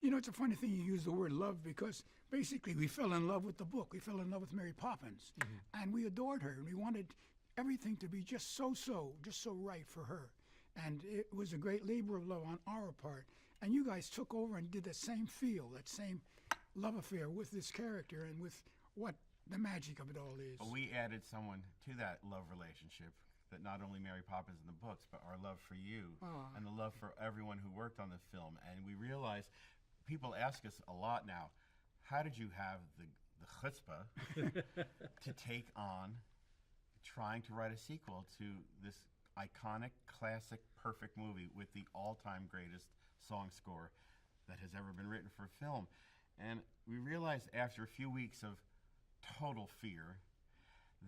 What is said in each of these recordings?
You know, it's a funny thing you use the word love because basically we fell in love with the book. We fell in love with Mary Poppins, and we adored her, and we wanted everything to be just so right for her. And it was a great labor of love on our part. And you guys took over and did the same feel, that same love affair with this character and with what the magic of it all is. Well, we added someone to that love relationship, that not only Mary Poppins in the books, but our love for you and the love for everyone who worked on the film. And we realized, people ask us a lot now, how did you have the chutzpah to take on trying to write a sequel to this iconic, classic, perfect movie with the all-time greatest song score that has ever been written for film? And we realized after a few weeks of total fear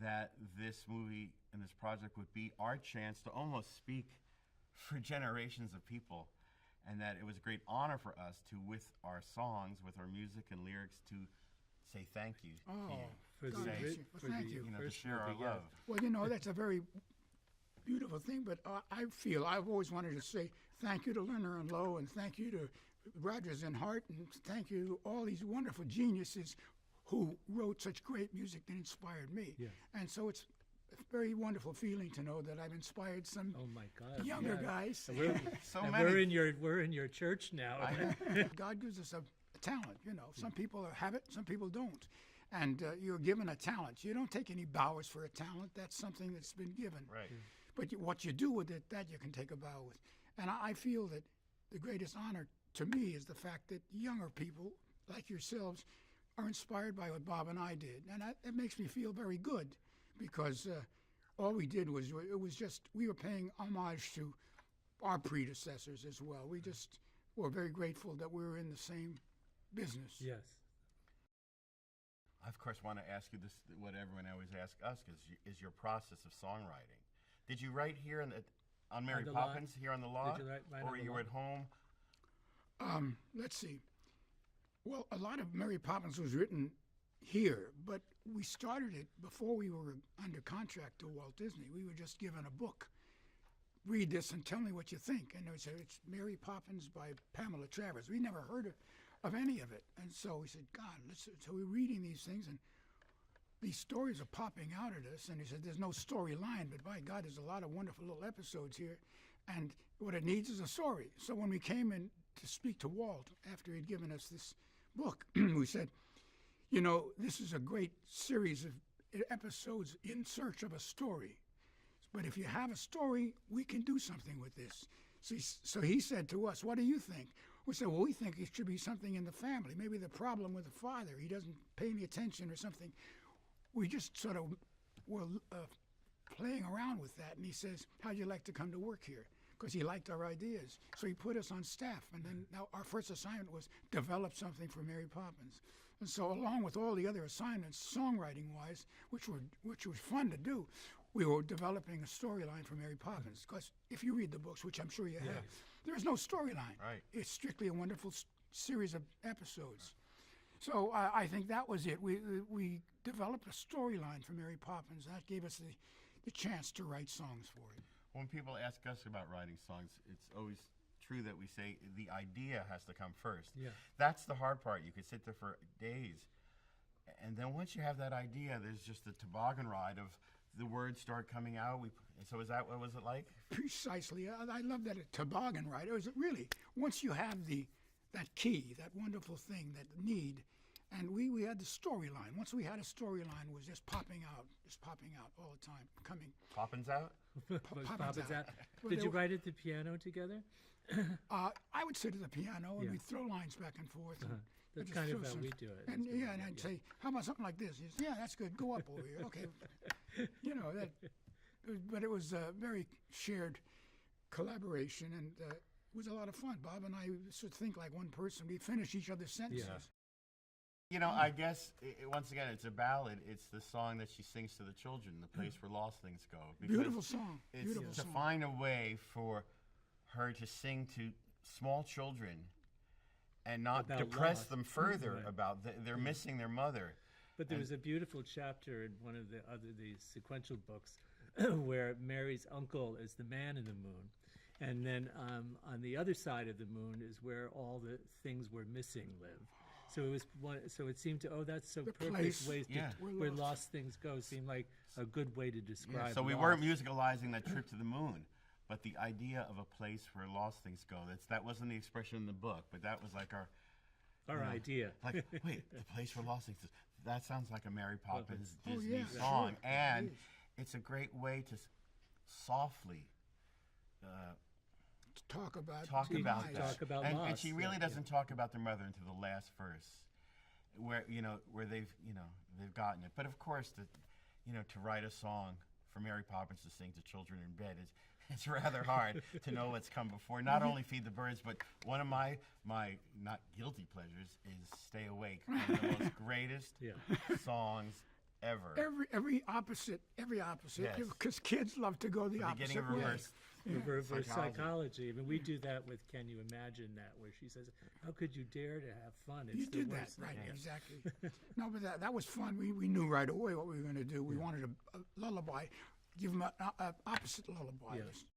that this movie and this project would be our chance to almost speak for generations of people, and that it was a great honor for us to, with our songs, with our music and lyrics, to say thank you to you. For God bless you. Well, thank you. You know, to share our love. Well, you know, that's a very beautiful thing, but I feel I've always wanted to say thank you to Lerner and Lowe, and thank you to Rogers and Hart, and thank you to all these wonderful geniuses who wrote such great music that inspired me. Yeah. And so it's a very wonderful feeling to know that I've inspired some younger guys. And we're in your church now. God gives us a talent, you know. Some people have it, some people don't. And you're given a talent. You don't take any bows for a talent. That's something that's been given. Right. But what you do with it, that you can take a bow with. And I feel that the greatest honor to me is the fact that younger people like yourselves are inspired by what Bob and I did. And it makes me feel very good because all we did was, we were paying homage to our predecessors as well. We just were very grateful that we were in the same business. Yes. I, of course, want to ask you this, what everyone always asks us, is your process of songwriting. Did you write here on Mary Poppins, here on the lot? Did you write or you were at home? Let's see. Well, a lot of Mary Poppins was written here, but we started it before we were under contract to Walt Disney. We were just given a book. Read this and tell me what you think. And they would say, it's Mary Poppins by Pamela Travers. We never heard of any of it. And so we said, God, so we're reading these things, and these stories are popping out at us. And he said, there's no storyline, but by God, there's a lot of wonderful little episodes here. And what it needs is a story. So when we came in to speak to Walt after he'd given us this book, we said, you know, this is a great series of episodes in search of a story. But if you have a story, we can do something with this. So he said to us, what do you think? We said, well, we think it should be something in the family. Maybe the problem with the father, he doesn't pay any attention or something. We just sort of were playing around with that. And he says, how'd you like to come to work here? Because he liked our ideas. So he put us on staff. And then now our first assignment was develop something for Mary Poppins. And so along with all the other assignments, songwriting-wise, which was fun to do, we were developing a storyline for Mary Poppins. Because if you read the books, which I'm sure you have, there is no storyline. Right. It's strictly a wonderful series of episodes. So I think that was it. We developed a storyline for Mary Poppins. That gave us the chance to write songs for it. When people ask us about writing songs, it's always true that we say the idea has to come first. Yeah. That's the hard part. You could sit there for days, and then once you have that idea, there's just a toboggan ride of the words start coming out. So is that what was it like? Precisely. I love that toboggan ride. It was really, once you have that key, that wonderful thing, that need, and we had the storyline. Once we had a storyline, it was just popping out all the time, coming. Poppins out? Poppins out. Did you write at the piano together? I would sit at the piano and we'd throw lines back and forth. And that's kind of how we do it. And and I'd say, how about something like this? He'd say, yeah, that's good. Go up over here. Okay. You know, but it was a very shared collaboration, and it was a lot of fun. Bob and I used to think like one person. We finish each other's sentences. Yeah. You know, I guess, once again, it's a ballad. It's the song that she sings to the children, the place where lost things go. Beautiful song. It's Beautiful to song. find a way for her to sing to small children and not About depress loss. them further Right. about they're missing their mother. But there was a beautiful chapter in one of these sequential books where Mary's uncle is the man in the moon, And then on the other side of the moon is where all the things we're missing live. So it was so it seemed to that's so perfect place, ways to yeah. where lost things go seemed like a good way to describe. So we loss. weren't musicalizing that trip to the moon, but the idea of a place where lost things go. That wasn't the expression in the book, but that was like our idea. Like, wait, the place where lost things. That sounds like a Mary Poppins Disney yeah, song, sure. and it's a great way to softly Talk about talk about demise. that. Talk about and loss, she really yeah, doesn't talk about their mother until the last verse, where they've gotten it. But of course, to write a song for Mary Poppins to sing to children in bed is it's rather hard to know what's come before. Not only Feed the Birds, but one of my not guilty pleasures is Stay Awake, one of the most greatest songs ever. Every opposite, Yes. because kids love to go the Beginning opposite of way. reverse. Reverse Psychology. psychology. I mean, we do that with Can You Imagine That, where she says, "How could you dare to have fun?" It's You the did that, worst right? thing." Exactly. No, but that was fun. We knew right away what we were going to do. We wanted a lullaby, give them an opposite lullaby. Yes.